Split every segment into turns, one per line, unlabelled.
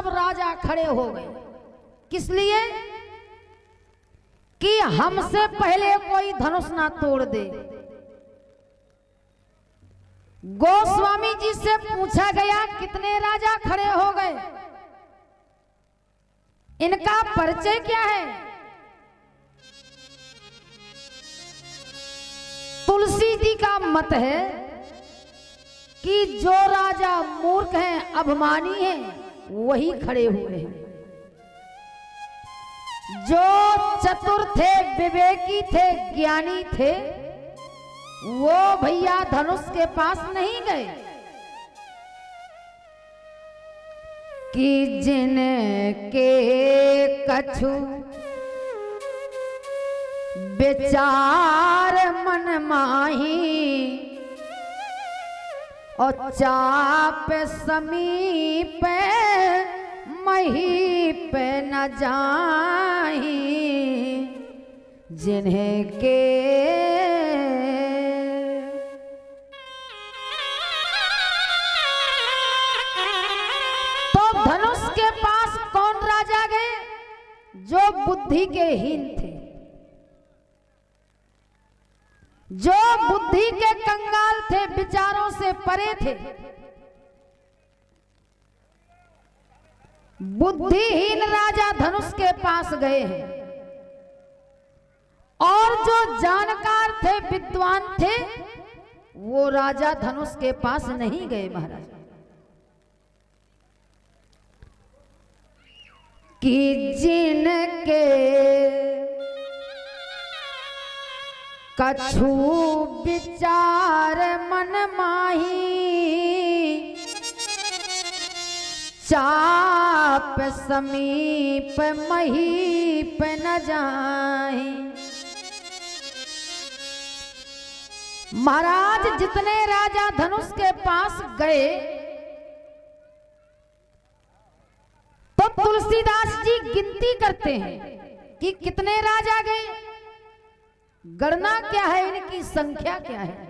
सब राजा खड़े हो गए। किस लिए? कि हमसे पहले कोई धनुष ना तोड़ दे। गोस्वामी जी से पूछा गया कितने राजा खड़े हो गए, इनका परिचय क्या है? तुलसी जी का मत है कि जो राजा मूर्ख हैं, अभिमानी हैं, वही खड़े हुए हैं। जो चतुर थे, विवेकी थे, ज्ञानी थे, वो भैया धनुष के पास नहीं गए। कि जिनके कछु विचार मन माही, और चाप समीप महीप न जाही, जिन्हें के तो धनुष के पास कौन राजा गए? जो बुद्धि के हीन थे, जो बुद्धि के कंगाल थे, विचारों से परे थे। बुद्धिहीन राजा धनुष के पास गए हैं, और जो जानकार थे, विद्वान थे, वो राजा धनुष के पास नहीं गए महाराज। कि जिनके कछु विचार मन माही, चाप समीप महीप न जाही। महाराज जितने राजा धनुष के पास गए, तो तुलसीदास जी गिनती करते हैं कि कितने राजा गए, गणना क्या है, इनकी संख्या क्या है।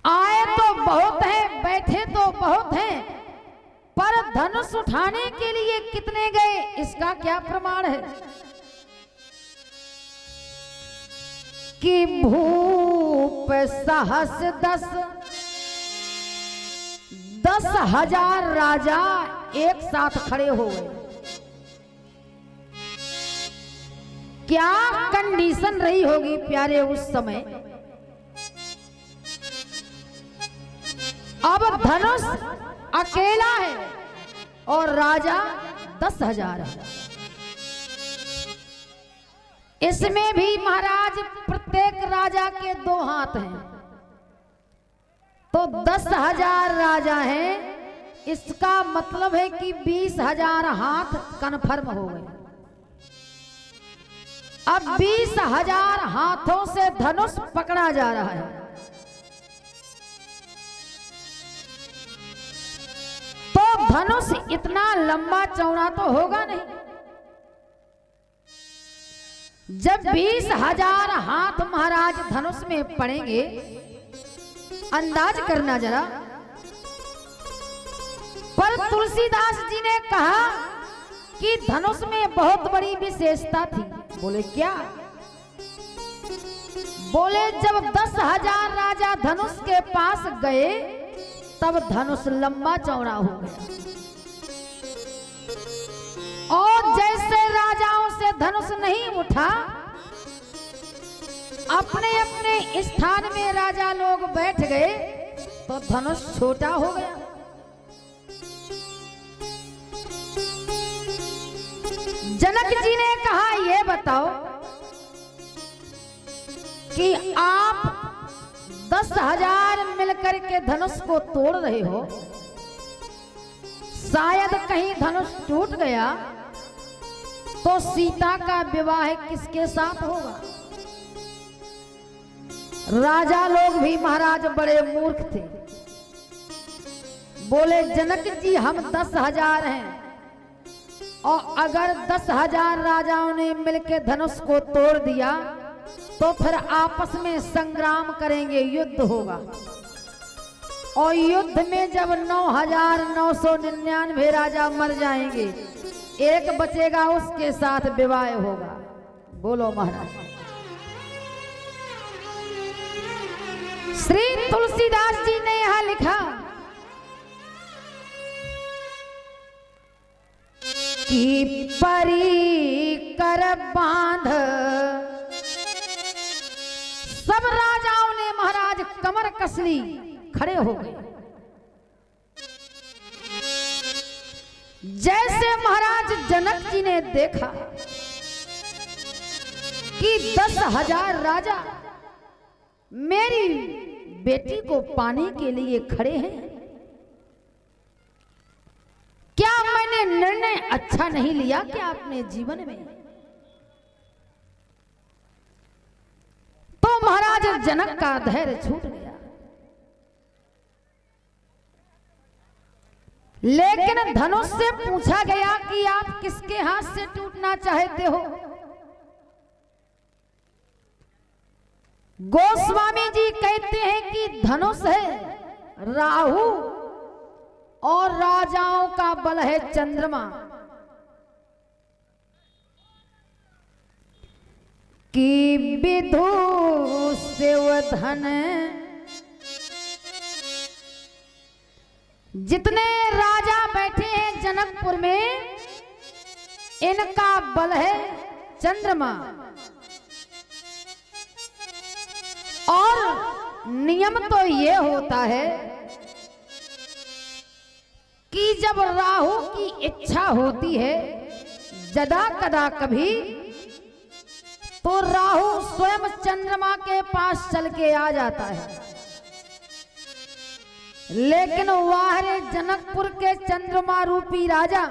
आए तो बहुत हैं, बैठे तो बहुत हैं, पर धनुष उठाने के लिए कितने गए, इसका क्या प्रमाण है? कि भूप सहस 10,000 राजा एक साथ खड़े हो गए। क्या कंडीशन रही होगी प्यारे उस समय। अब धनुष अकेला है और राजा 10,000 है। इसमें भी महाराज प्रत्येक राजा के 2 हाथ हैं, तो 10,000 राजा हैं। इसका मतलब है कि 20,000 हाथ कन्फर्म हो गए। अब 20,000 हाथों से धनुष पकड़ा जा रहा है। तो धनुष इतना लंबा चौड़ा तो होगा नहीं। जब 20,000 हाथ महाराज धनुष में पड़ेंगे, अंदाज करना जरा। पर तुलसीदास जी ने कहा कि धनुष में बहुत बड़ी विशेषता थी। बोले क्या? बोले जब 10,000 राजा धनुष के पास गए, तब धनुष लंबा चौड़ा हो गया, और जैसे राजाओं से धनुष नहीं उठा, अपने अपने स्थान में राजा लोग बैठ गए, तो धनुष छोटा हो गया। जनक जी ने कहा, ये बताओ कि आप 10,000 मिलकर के धनुष को तोड़ रहे हो, शायद कहीं धनुष टूट गया तो सीता का विवाह किसके साथ होगा? राजा लोग भी महाराज बड़े मूर्ख थे। बोले जनक जी हम 10,000 हैं, और अगर 10,000 राजाओं ने मिलकर धनुष को तोड़ दिया तो फिर आपस में संग्राम करेंगे, युद्ध होगा। और युद्ध में जब 9,999 राजा मर जाएंगे, एक बचेगा, उसके साथ विवाह होगा। बोलो महाराज। श्री तुलसीदास जी ने यहां लिखा कि परी कर बांध, सब राजाओं ने महाराज कमर कस ली, खड़े हो गए। जैसे महाराज जनक जी ने देखा कि 10,000 राजा मेरी बेटी को पाने के लिए खड़े हैं, क्या मैंने निर्णय अच्छा नहीं लिया क्या अपने जीवन में? तो महाराज जनक का धैर्य छूट गया। लेकिन धनुष से पूछा गया कि आप किसके हाथ से टूटना चाहते हो? गोस्वामी जी कहते हैं कि धनुष है राहु और राजाओं का बल है चंद्रमा। कि विधु शिवधन, जितने राजा बैठे हैं जनकपुर में, इनका बल है चंद्रमा। और नियम तो ये होता है कि जब राहु की इच्छा होती है जदा कदा कभी, तो राहु स्वयं चंद्रमा के पास चल के आ जाता है। लेकिन वाहरे जनकपुर के चंद्रमा रूपी राजा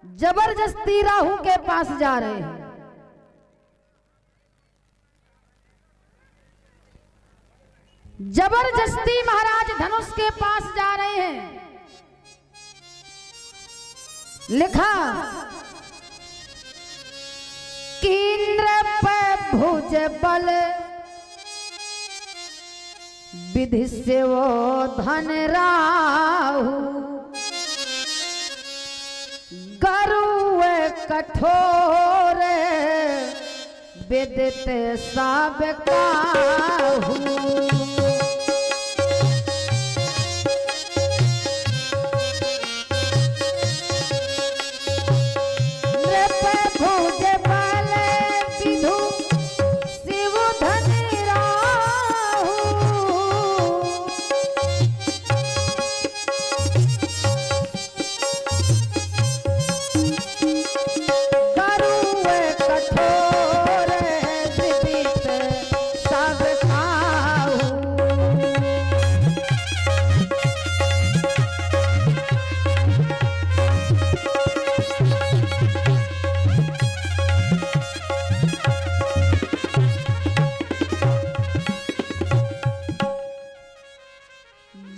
जबरदस्ती राहु के पास जा रहे हैं। जबरदस्ती महाराज धनुष के पास जा रहे हैं। लिखा कि इंद्र भुज बल विधि से वो धन राहु, गरुड़ कठोर विदित सब काहू।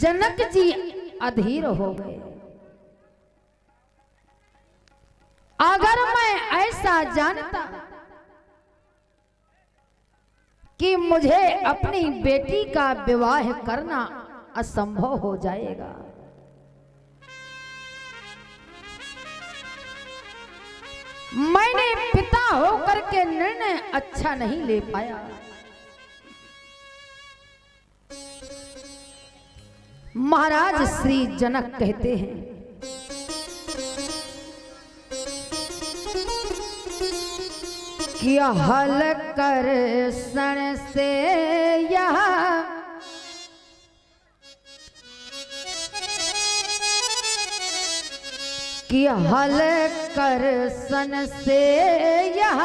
जनक जी अधीर हो गए। अगर मैं ऐसा जानता कि मुझे अपनी बेटी का विवाह करना असंभव हो जाएगा, मैंने पिता होकर के निर्णय अच्छा नहीं ले पाया। महाराज श्री जनक कहते हैं कि हल कर सन से यह कि हल कर सन से यह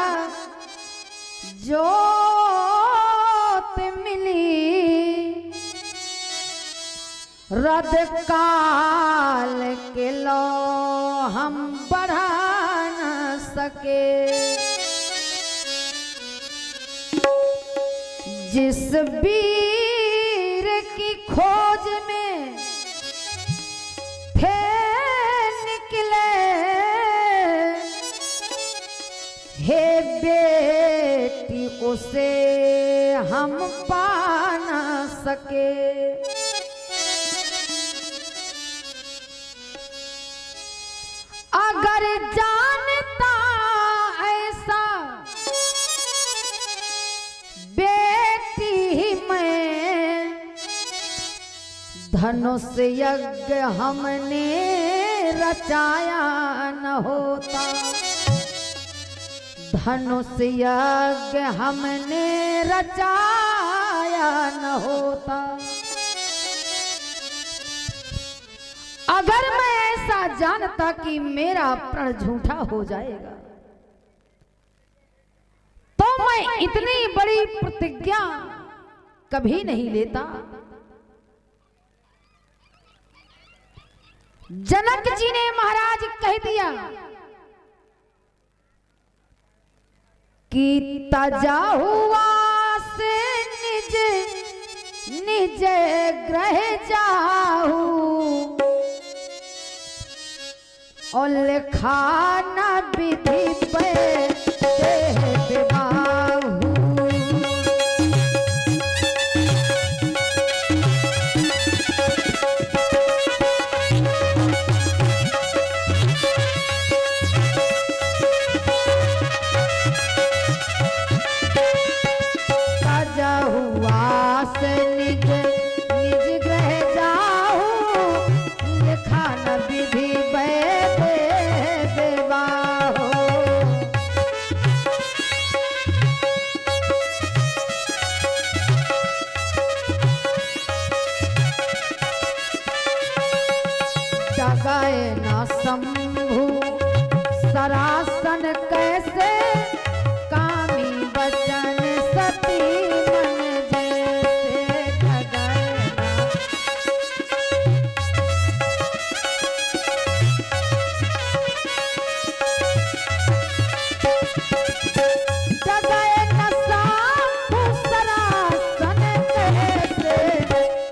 जोत मिली, रद काल के लो हम बढ़ा न सके। जिस वीर की खोज में थे निकले, हे बेटी उसे हम पा न सके। अगर जानता ऐसा बेटी मैं, धनुष यज्ञ हमने रचाया न होता। धनुष यज्ञ हमने रचाया न होता। अगर मैं ऐसा जानता कि मेरा प्रण झूठा हो जाएगा, तो मैं इतनी बड़ी प्रतिज्ञा कभी नहीं लेता। जनक जी ने महाराज कह दिया कि तजा हुआ से निज निज ग्रह जाहू, और लिखाना विधि पे विवाहू। ताजा हुआ से निज निज ग्रह जाहू, लिखाना विधि जगाए न शंभु सरासन कैसे, कामी बचन सती मन जैसे। जगाए न शंभु सरासन कैसे,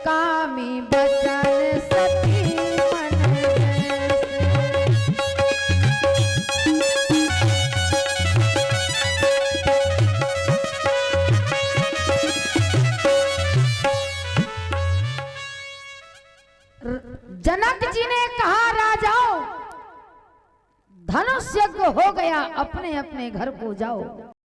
कामी बचन सती जनक जी ने कहा, राजाओं धनुष यज्ञ हो गया, अपने अपने घर को जाओ।